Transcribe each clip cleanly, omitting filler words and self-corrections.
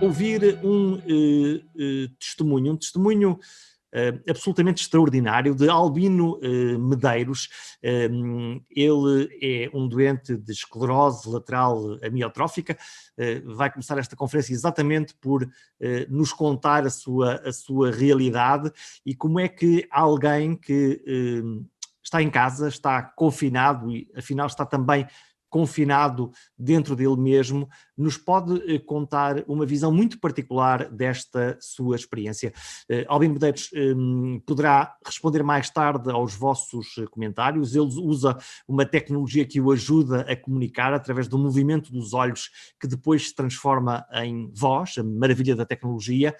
ouvir um testemunho absolutamente extraordinário de Albino Medeiros. Ele é um doente de esclerose lateral amiotrófica. Vai começar esta conferência exatamente por nos contar a sua realidade e como é que alguém que está em casa, está confinado e afinal está também confinado dentro dele mesmo, nos pode contar uma visão muito particular desta sua experiência. Albino Medeiros poderá responder mais tarde aos vossos comentários. Ele usa uma tecnologia que o ajuda a comunicar através do movimento dos olhos, que depois se transforma em voz, a maravilha da tecnologia.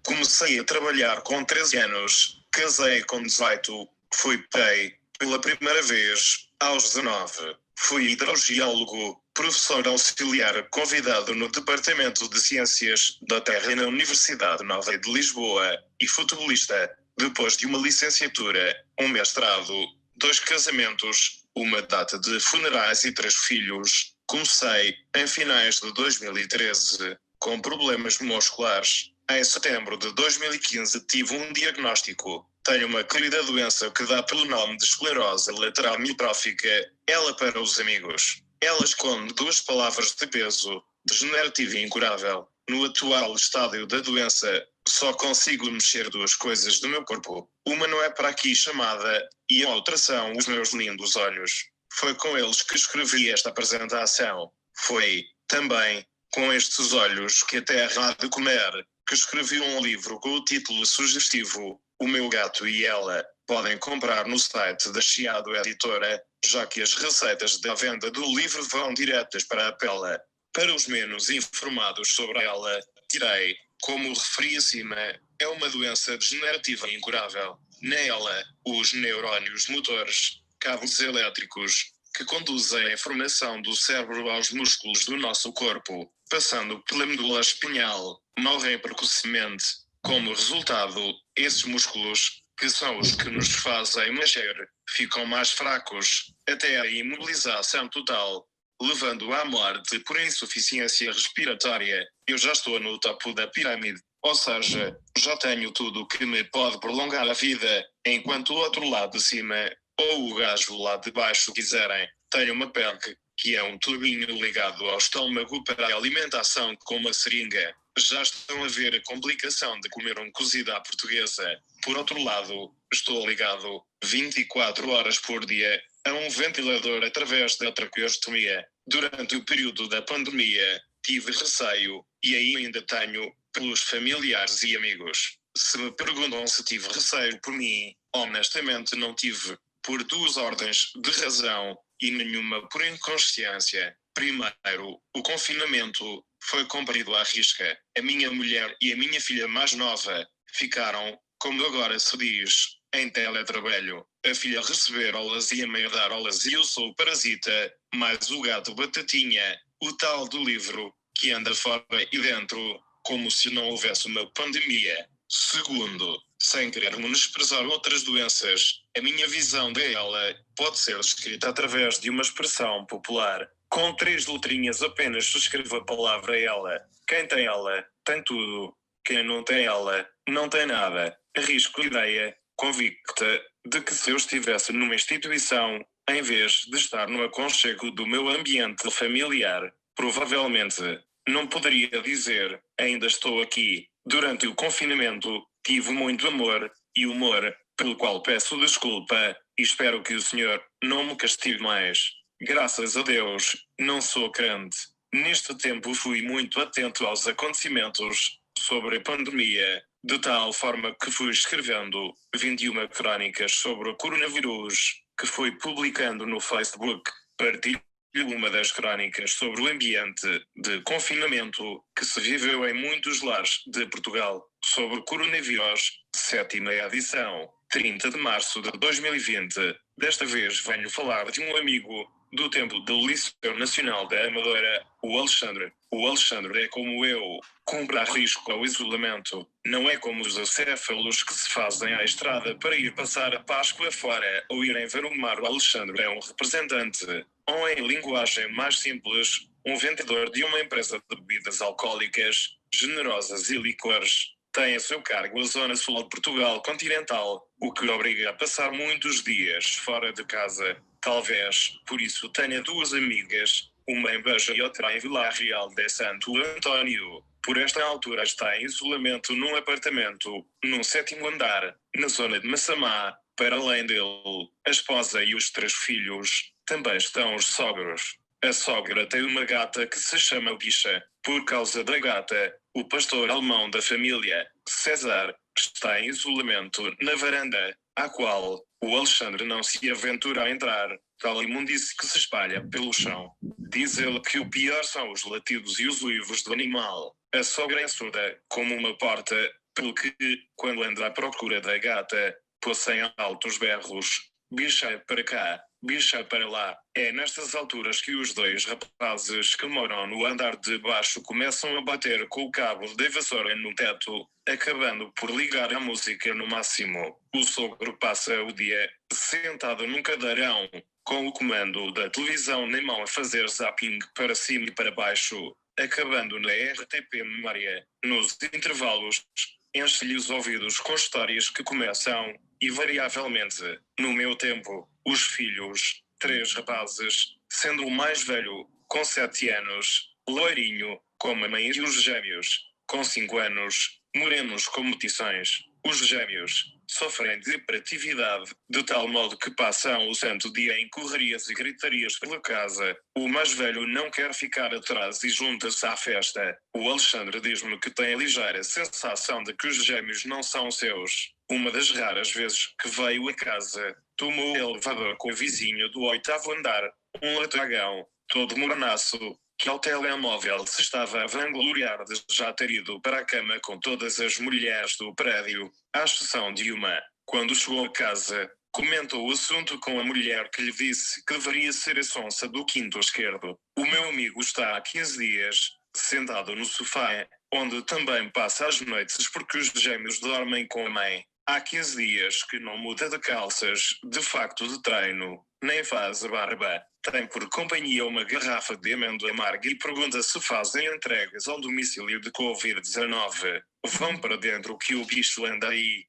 Comecei a trabalhar com 13 anos, casei com 18, fui pai pela primeira vez aos 19. Fui hidrogeólogo, professor auxiliar convidado no Departamento de Ciências da Terra na Universidade Nova de Lisboa e futebolista. Depois de uma licenciatura, um mestrado, 2 casamentos, uma data de funerais e 3 filhos, comecei, em finais de 2013, com problemas musculares. Em setembro de 2015 tive um diagnóstico. Tenho uma querida doença que dá pelo nome de esclerose lateral amiotrófica, ela para os amigos. Ela esconde 2 palavras de peso, degenerativa e incurável. No atual estádio da doença, só consigo mexer 2 coisas do meu corpo. Uma não é para aqui chamada, e a outra são os meus lindos olhos. Foi com eles que escrevi esta apresentação. Foi, também, com estes olhos que a terra há de comer, que escrevi um livro com o título sugestivo O Meu Gato e Ela. Podem comprar no site da Chiado Editora, já que as receitas da venda do livro vão diretas para a pela. Para os menos informados sobre ela, direi, como referi acima, é uma doença degenerativa e incurável. Nela, os neurónios motores, cabos elétricos, que conduzem a informação do cérebro aos músculos do nosso corpo, passando pela medula espinhal, morrem precocemente. Como resultado, esses músculos, que são os que nos fazem mexer, ficam mais fracos, até a imobilização total, levando à morte por insuficiência respiratória. Eu já estou no topo da pirâmide, ou seja, já tenho tudo que me pode prolongar a vida, enquanto o outro lado de cima, ou o gajo lá de baixo quiserem. Tenho uma pele que é um tubinho ligado ao estômago para a alimentação com uma seringa. Já estão a ver a complicação de comer um cozido à portuguesa. Por outro lado, estou ligado 24 horas por dia a um ventilador através da traqueostomia. Durante o período da pandemia, tive receio, e ainda tenho, pelos familiares e amigos. Se me perguntam se tive receio por mim, honestamente não tive, por 2 ordens de razão e nenhuma por inconsciência. Primeiro, o confinamento foi cumprido à risca. A minha mulher e a minha filha mais nova ficaram, como agora se diz, em teletrabalho. A filha receber aulas e a mãe dar aulas e eu sou o parasita, mais o gato Batatinha, o tal do livro, que anda fora e dentro, como se não houvesse uma pandemia. Segundo, sem querer menosprezar outras doenças, a minha visão dela pode ser escrita através de uma expressão popular. Com 3 letrinhas apenas se escreve a palavra ela. Quem tem ela, tem tudo. Quem não tem ela, não tem nada. Arrisco a ideia, convicta, de que se eu estivesse numa instituição, em vez de estar no aconchego do meu ambiente familiar, provavelmente não poderia dizer, ainda estou aqui. Durante o confinamento, tive muito amor e humor, pelo qual peço desculpa, e espero que o Senhor não me castigue mais. Graças a Deus, não sou crente. Neste tempo fui muito atento aos acontecimentos sobre a pandemia, de tal forma que fui escrevendo 21 crónicas sobre o coronavírus, que fui publicando no Facebook. Partilho uma das crónicas sobre o ambiente de confinamento que se viveu em muitos lares de Portugal, sobre o coronavírus, 7ª edição, 30 de março de 2020. Desta vez venho falar de um amigo do tempo do Liceu Nacional da Amadora, o Alexandre. O Alexandre é como eu, cumpre a risco ao isolamento. Não é como os acéfalos que se fazem à estrada para ir passar a Páscoa fora ou irem ver o mar. O Alexandre é um representante, ou em linguagem mais simples, um vendedor de uma empresa de bebidas alcoólicas, generosas e licores, tem a seu cargo a zona sul de Portugal continental, o que lhe obriga a passar muitos dias fora de casa. Talvez, por isso tenha duas amigas, uma em Beja e outra em Vila Real de Santo António. Por esta altura está em isolamento num apartamento, num 7º andar, na zona de Massamá. Para além dele, a esposa e os 3 filhos, também estão os sogros. A sogra tem uma gata que se chama Bicha. Por causa da gata, o pastor alemão da família, César, está em isolamento na varanda, à qual o Alexandre não se aventura a entrar, tal imundície que se espalha pelo chão. Diz ele que o pior são os latidos e os uivos do animal. A sogra é surda, como uma porta, pelo que, quando anda à procura da gata, pôs em altos berros: bicha para cá, bicha para lá. É nestas alturas que os 2 rapazes que moram no andar de baixo começam a bater com o cabo da vassoura no teto, acabando por ligar a música no máximo. O sogro passa o dia sentado num cadeirão, com o comando da televisão na mão a fazer zapping para cima e para baixo, acabando na RTP Memória. Nos intervalos, enche-lhe os ouvidos com histórias que começam, invariavelmente, no meu tempo, os filhos, 3 rapazes, sendo o mais velho, com 7 anos, loirinho, como a mãe, e os gêmeos, com 5 anos, morenos como tições. Os gêmeos sofrem de hiperatividade, de tal modo que passam o santo dia em correrias e gritarias pela casa. O mais velho não quer ficar atrás e junta-se à festa. O Alexandre diz-me que tem a ligeira sensação de que os gêmeos não são seus. Uma das raras vezes que veio a casa, tomou o elevador com o vizinho do 8º andar, um latagão, todo mornaço, que ao telemóvel se estava a vangloriar de já ter ido para a cama com todas as mulheres do prédio, à exceção de uma. Quando chegou a casa, comentou o assunto com a mulher que lhe disse que deveria ser a sonsa do quinto esquerdo. O meu amigo está há 15 dias, sentado no sofá, onde também passa as noites porque os gêmeos dormem com a mãe. Há 15 dias que não muda de calças, de facto de treino, nem faz a barba. Tem por companhia uma garrafa de amêndoa amarga e pergunta se fazem entregas ao domicílio de Covid-19. Vão para dentro que o bicho anda aí.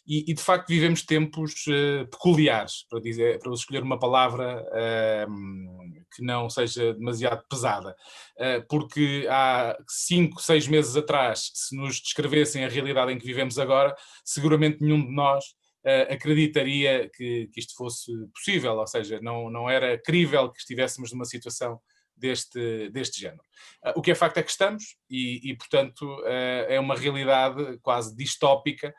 E de facto vivemos tempos peculiares, para escolher uma palavra que não seja demasiado pesada, porque há 5, 6 meses atrás, se nos descrevessem a realidade em que vivemos agora, seguramente nenhum de nós acreditaria que isto fosse possível, ou seja, não era crível que estivéssemos numa situação deste género. O que é facto é que estamos e portanto, é uma realidade quase distópica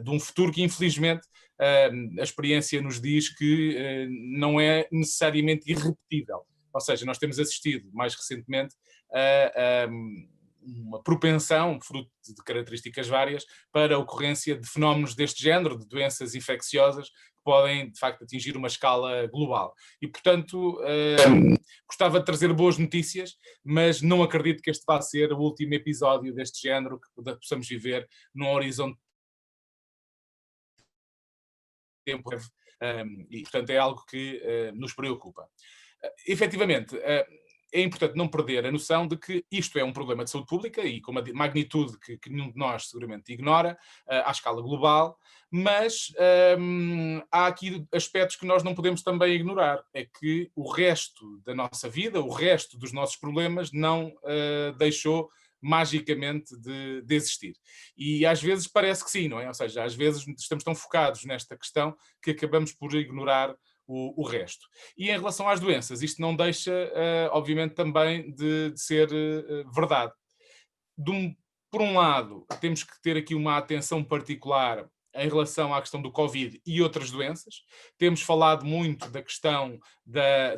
de um futuro que, infelizmente, a experiência nos diz que não é necessariamente irrepetível. Ou seja, nós temos assistido, mais recentemente, a uma propensão, fruto de características várias, para a ocorrência de fenómenos deste género, de doenças infecciosas, que podem, de facto, atingir uma escala global. E, portanto, gostava de trazer boas notícias, mas não acredito que este vá ser o último episódio deste género que possamos viver num horizonte de tempo. E, portanto, é algo que nos preocupa. Efetivamente, é importante não perder a noção de que isto é um problema de saúde pública e com uma magnitude que nenhum de nós seguramente ignora, à escala global, mas há aqui aspectos que nós não podemos também ignorar. É que o resto da nossa vida, o resto dos nossos problemas não deixou magicamente de existir. E às vezes parece que sim, não é? Ou seja, às vezes estamos tão focados nesta questão que acabamos por ignorar o resto. E em relação às doenças, isto não deixa, obviamente, também de ser verdade. Por um lado, temos que ter aqui uma atenção particular em relação à questão do Covid e outras doenças. Temos falado muito da questão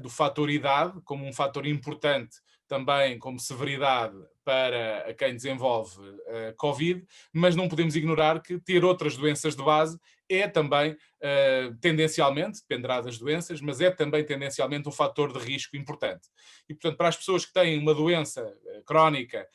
do fator idade, como um fator importante também como severidade para quem desenvolve Covid, mas não podemos ignorar que ter outras doenças de base é também, tendencialmente, dependerá das doenças, mas é também tendencialmente um fator de risco importante. E, portanto, para as pessoas que têm uma doença crónica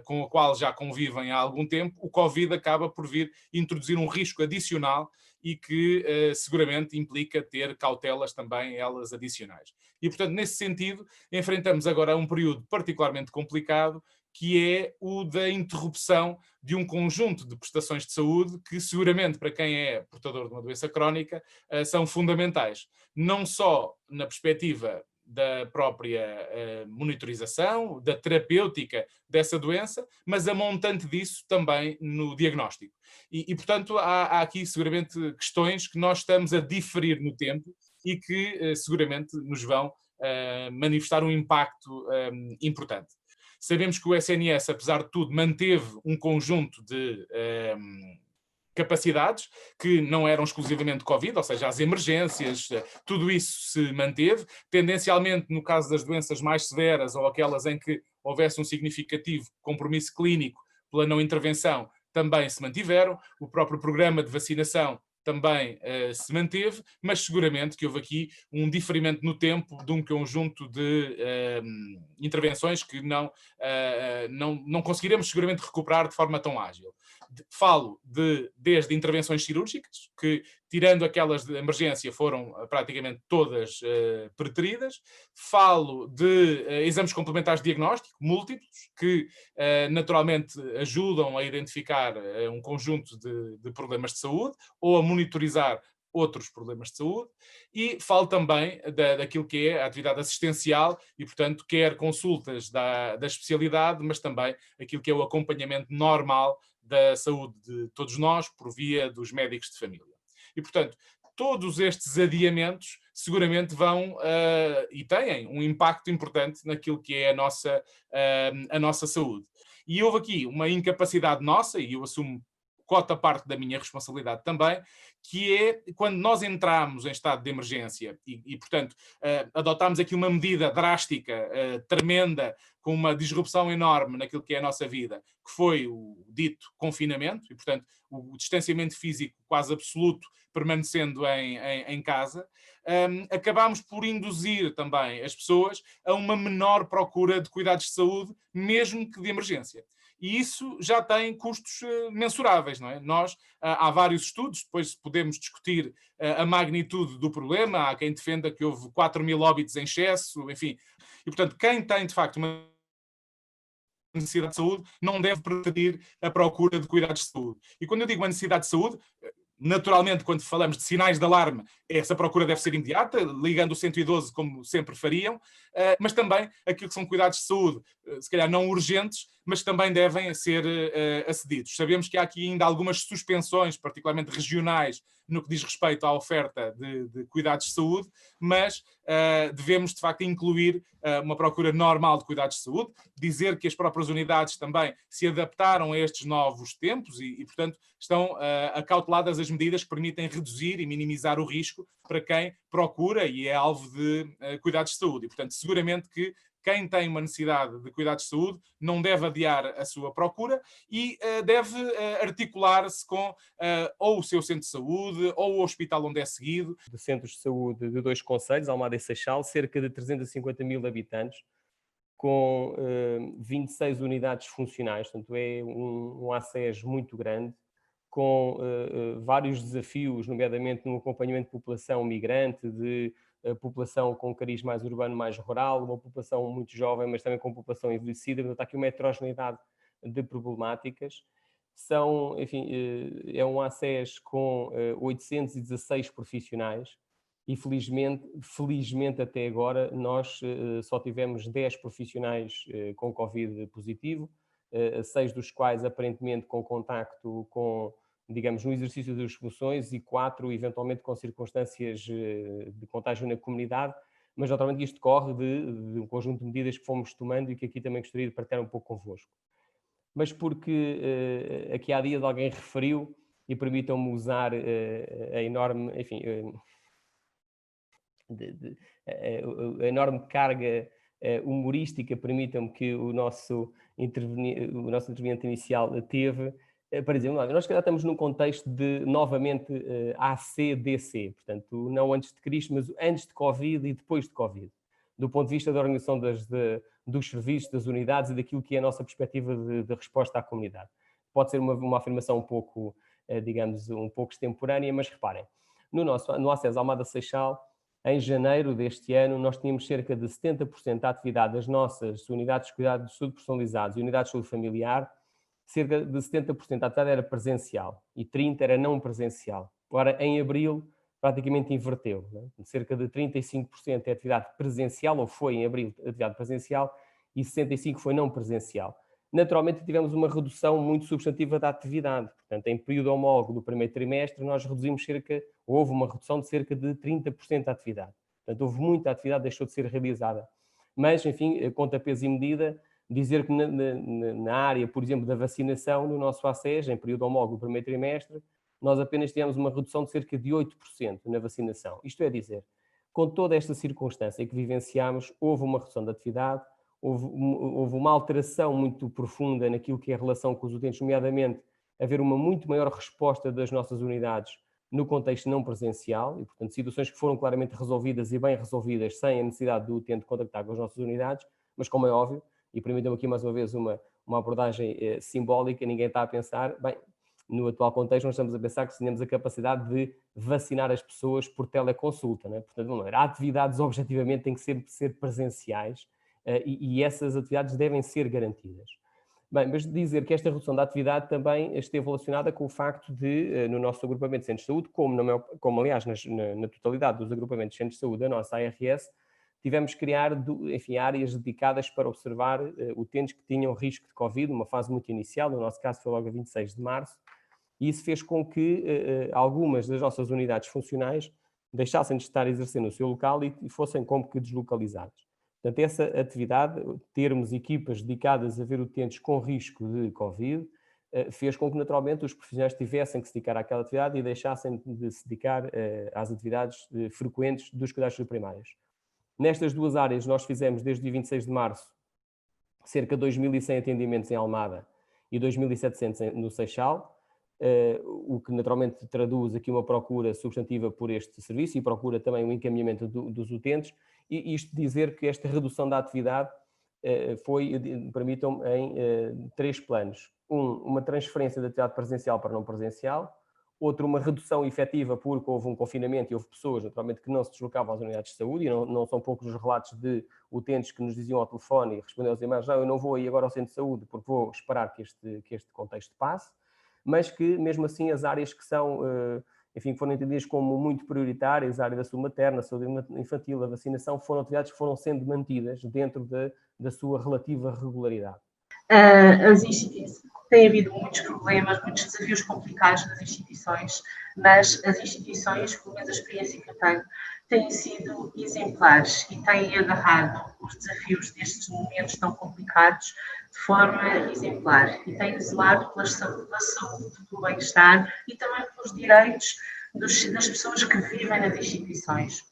com a qual já convivem há algum tempo, o Covid acaba por vir introduzir um risco adicional e que seguramente implica ter cautelas também elas adicionais. E, portanto, nesse sentido, enfrentamos agora um período particularmente complicado, que é o da interrupção de um conjunto de prestações de saúde que, seguramente, para quem é portador de uma doença crónica, são fundamentais. Não só na perspectiva da própria monitorização, da terapêutica dessa doença, mas a montante disso também no diagnóstico. Portanto, há aqui seguramente questões que nós estamos a diferir no tempo e que seguramente nos vão manifestar um impacto importante. Sabemos que o SNS, apesar de tudo, manteve um conjunto de capacidades que não eram exclusivamente Covid, ou seja, as emergências, tudo isso se manteve. Tendencialmente, no caso das doenças mais severas ou aquelas em que houvesse um significativo compromisso clínico pela não intervenção, também se mantiveram. O próprio programa de vacinação também se manteve, mas seguramente que houve aqui um diferimento no tempo de um conjunto de intervenções que não conseguiremos seguramente recuperar de forma tão ágil. Falo desde intervenções cirúrgicas, que, tirando aquelas de emergência, foram praticamente todas preteridas. Falo de exames complementares de diagnóstico, múltiplos, que naturalmente ajudam a identificar um conjunto de problemas de saúde ou a monitorizar outros problemas de saúde, e falo também daquilo que é a atividade assistencial e, portanto, quer consultas da especialidade, mas também aquilo que é o acompanhamento normal da saúde de todos nós por via dos médicos de família. E, portanto, todos estes adiamentos seguramente vão e têm um impacto importante naquilo que é a nossa saúde. E houve aqui uma incapacidade nossa, e eu assumo cota parte da minha responsabilidade também, que é quando nós entramos em estado de emergência e portanto, adotámos aqui uma medida drástica, tremenda, com uma disrupção enorme naquilo que é a nossa vida, que foi o dito confinamento, e portanto o distanciamento físico quase absoluto, permanecendo em casa, acabámos por induzir também as pessoas a uma menor procura de cuidados de saúde, mesmo que de emergência. E isso já tem custos mensuráveis, não é? Há vários estudos, depois podemos discutir a magnitude do problema, há quem defenda que houve 4.000 óbitos em excesso, enfim. E, portanto, quem tem, de facto, uma necessidade de saúde não deve preterir a procura de cuidados de saúde. E quando eu digo uma necessidade de saúde, naturalmente, quando falamos de sinais de alarme, essa procura deve ser imediata, ligando o 112 como sempre fariam, mas também aquilo que são cuidados de saúde, se calhar não urgentes, mas também devem ser acedidos. Sabemos que há aqui ainda algumas suspensões, particularmente regionais, no que diz respeito à oferta de cuidados de saúde, mas devemos, de facto, incluir uma procura normal de cuidados de saúde, dizer que as próprias unidades também se adaptaram a estes novos tempos e portanto, estão acauteladas as medidas que permitem reduzir e minimizar o risco para quem procura e é alvo de cuidados de saúde. E, portanto, seguramente que quem tem uma necessidade de cuidados de saúde não deve adiar a sua procura e deve articular-se com ou o seu centro de saúde ou o hospital onde é seguido. De centros de saúde de 2 concelhos, Almada e Seixal, cerca de 350.000 habitantes, com 26 unidades funcionais, portanto é um ACES muito grande, com vários desafios, nomeadamente no acompanhamento de população migrante, de população com cariz mais urbano, mais rural, uma população muito jovem, mas também com população envelhecida. Portanto, há aqui uma heterogeneidade de problemáticas. Enfim, é um ACES com 816 profissionais e felizmente até agora nós só tivemos 10 profissionais com Covid positivo, 6 dos quais aparentemente com contacto com, digamos, no exercício das funções e 4 eventualmente com circunstâncias de contágio na comunidade, mas naturalmente isto decorre de um conjunto de medidas que fomos tomando e que aqui também gostaria de partilhar um pouco convosco. Mas porque aqui há dias alguém referiu, e permitam-me usar a enorme, enfim, a enorme carga humorística, permitam-me que o nosso interveniente inicial teve, para dizer, nós já estamos num contexto de, novamente, ACDC, portanto, não antes de Cristo, mas antes de Covid e depois de Covid, do ponto de vista da organização dos serviços, das unidades e daquilo que é a nossa perspectiva de resposta à comunidade. Pode ser uma afirmação um pouco, digamos, um pouco extemporânea, mas reparem, no ACES Almada Seixal, em janeiro deste ano, nós tínhamos cerca de 70% da atividade das nossas unidades de cuidados de saúde personalizados e unidades de saúde familiar, cerca de 70% da atividade era presencial e 30% era não presencial. Agora, em abril, praticamente inverteu, né? Cerca de 35% é atividade presencial, ou foi em abril atividade presencial, e 65% foi não presencial. Naturalmente, tivemos uma redução muito substantiva da atividade. Portanto, em período homólogo do primeiro trimestre, nós houve uma redução de cerca de 30% da atividade. Portanto, houve muita atividade que deixou de ser realizada. Mas, enfim, conta peso e medida, dizer que na área, por exemplo, da vacinação, no nosso ACES, em período homólogo do primeiro trimestre, nós apenas tivemos uma redução de cerca de 8% na vacinação. Isto é dizer, com toda esta circunstância que vivenciámos, houve uma redução da atividade, houve uma alteração muito profunda naquilo que é a relação com os utentes, nomeadamente haver uma muito maior resposta das nossas unidades no contexto não presencial, e portanto situações que foram claramente resolvidas e bem resolvidas sem a necessidade do utente contactar com as nossas unidades, mas como é óbvio, e permitam aqui mais uma vez uma abordagem simbólica, ninguém está a pensar, bem, no atual contexto nós estamos a pensar que tenhamos a capacidade de vacinar as pessoas por teleconsulta, não é? Portanto, há atividades objetivamente têm que sempre ser presenciais, e essas atividades devem ser garantidas. Bem, mas dizer que esta redução da atividade também esteve relacionada com o facto de, no nosso agrupamento de centros de saúde, como aliás na totalidade dos agrupamentos de centros de saúde da nossa ARS, tivemos que criar, enfim, áreas dedicadas para observar utentes que tinham risco de Covid, numa fase muito inicial, no nosso caso foi logo a 26 de março, e isso fez com que algumas das nossas unidades funcionais deixassem de estar a exercer no seu local e fossem como que deslocalizadas. Portanto, essa atividade, termos equipas dedicadas a ver utentes com risco de Covid, fez com que, naturalmente, os profissionais tivessem que se dedicar àquela atividade e deixassem de se dedicar às atividades frequentes dos cuidados primários. Nestas duas áreas, nós fizemos, desde o dia 26 de março, cerca de 2.100 atendimentos em Almada e 2.700 no Seixal, o que naturalmente traduz aqui uma procura substantiva por este serviço e procura também o encaminhamento dos utentes. E isto dizer que esta redução da atividade foi, permitam-me, em 3 planos. Uma transferência da atividade presencial para não presencial. Outro, uma redução efetiva porque houve um confinamento e houve pessoas, naturalmente, que não se deslocavam às unidades de saúde, e não são poucos os relatos de utentes que nos diziam ao telefone e respondiam aos e-mails: não, eu não vou ir agora ao centro de saúde porque vou esperar que este contexto passe, mas que, mesmo assim, as áreas que são, enfim, foram entendidas como muito prioritárias, a área da saúde materna, a saúde infantil, a vacinação, foram atividades que foram sendo mantidas dentro da sua relativa regularidade. As instituições, tem havido muitos problemas, muitos desafios complicados nas instituições, mas as instituições, pelo menos a experiência que eu tenho, têm sido exemplares e têm agarrado os desafios destes momentos tão complicados de forma exemplar e têm zelado pela saúde, pelo bem-estar e também pelos direitos das pessoas que vivem nas instituições.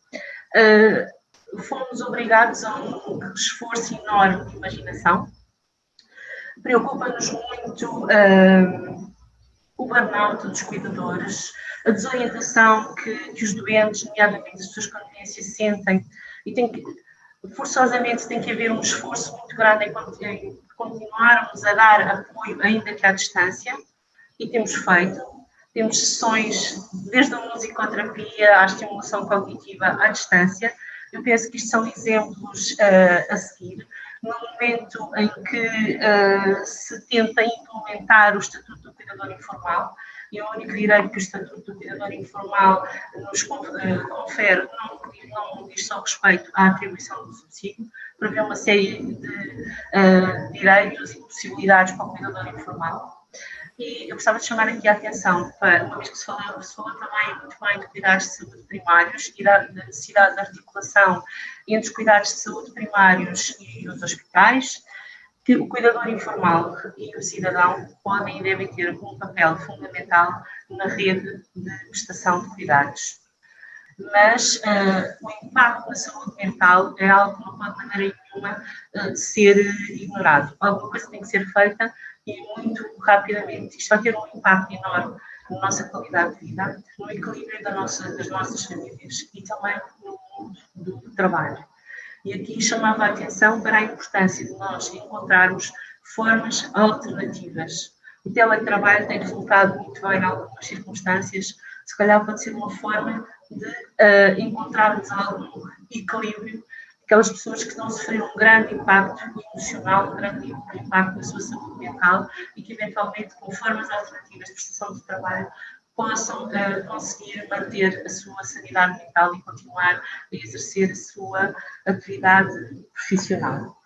Fomos obrigados a um esforço enorme de imaginação. Preocupa-nos muito o burnout dos cuidadores, a desorientação que os doentes, nomeadamente as pessoas com demência, sentem, e forçosamente tem que haver um esforço muito grande em continuarmos a dar apoio, ainda que à distância, e temos feito. Temos sessões, desde a musicoterapia à estimulação cognitiva à distância. Eu penso que isto são exemplos a seguir. No momento em que se tenta implementar o Estatuto do Cuidador Informal, e o único direito que o Estatuto do Cuidador Informal nos confere não diz só respeito à atribuição do subsídio, prevê uma série de direitos e possibilidades para o cuidador informal. E eu gostava de chamar aqui a atenção para, uma vez que se falou também muito bem de cuidados de saúde primários e da necessidade de articulação entre os cuidados de saúde primários e os hospitais, que o cuidador informal e o cidadão podem e devem ter um papel fundamental na rede de prestação de cuidados. Mas o impacto na saúde mental é algo que não pode de maneira nenhuma ser ignorado. Alguma coisa tem que ser feita e muito rapidamente. Isto vai ter um impacto enorme na nossa qualidade de vida, no equilíbrio das nossas famílias e também no mundo do trabalho. E aqui chamava a atenção para a importância de nós encontrarmos formas alternativas. O teletrabalho tem resultado muito bem em algumas circunstâncias, se calhar pode ser uma forma de encontrarmos algum equilíbrio, aquelas pessoas que não sofreram um grande impacto emocional, um grande impacto na sua saúde mental e que eventualmente com formas alternativas de prestação de trabalho possam conseguir manter a sua sanidade mental e continuar a exercer a sua atividade profissional.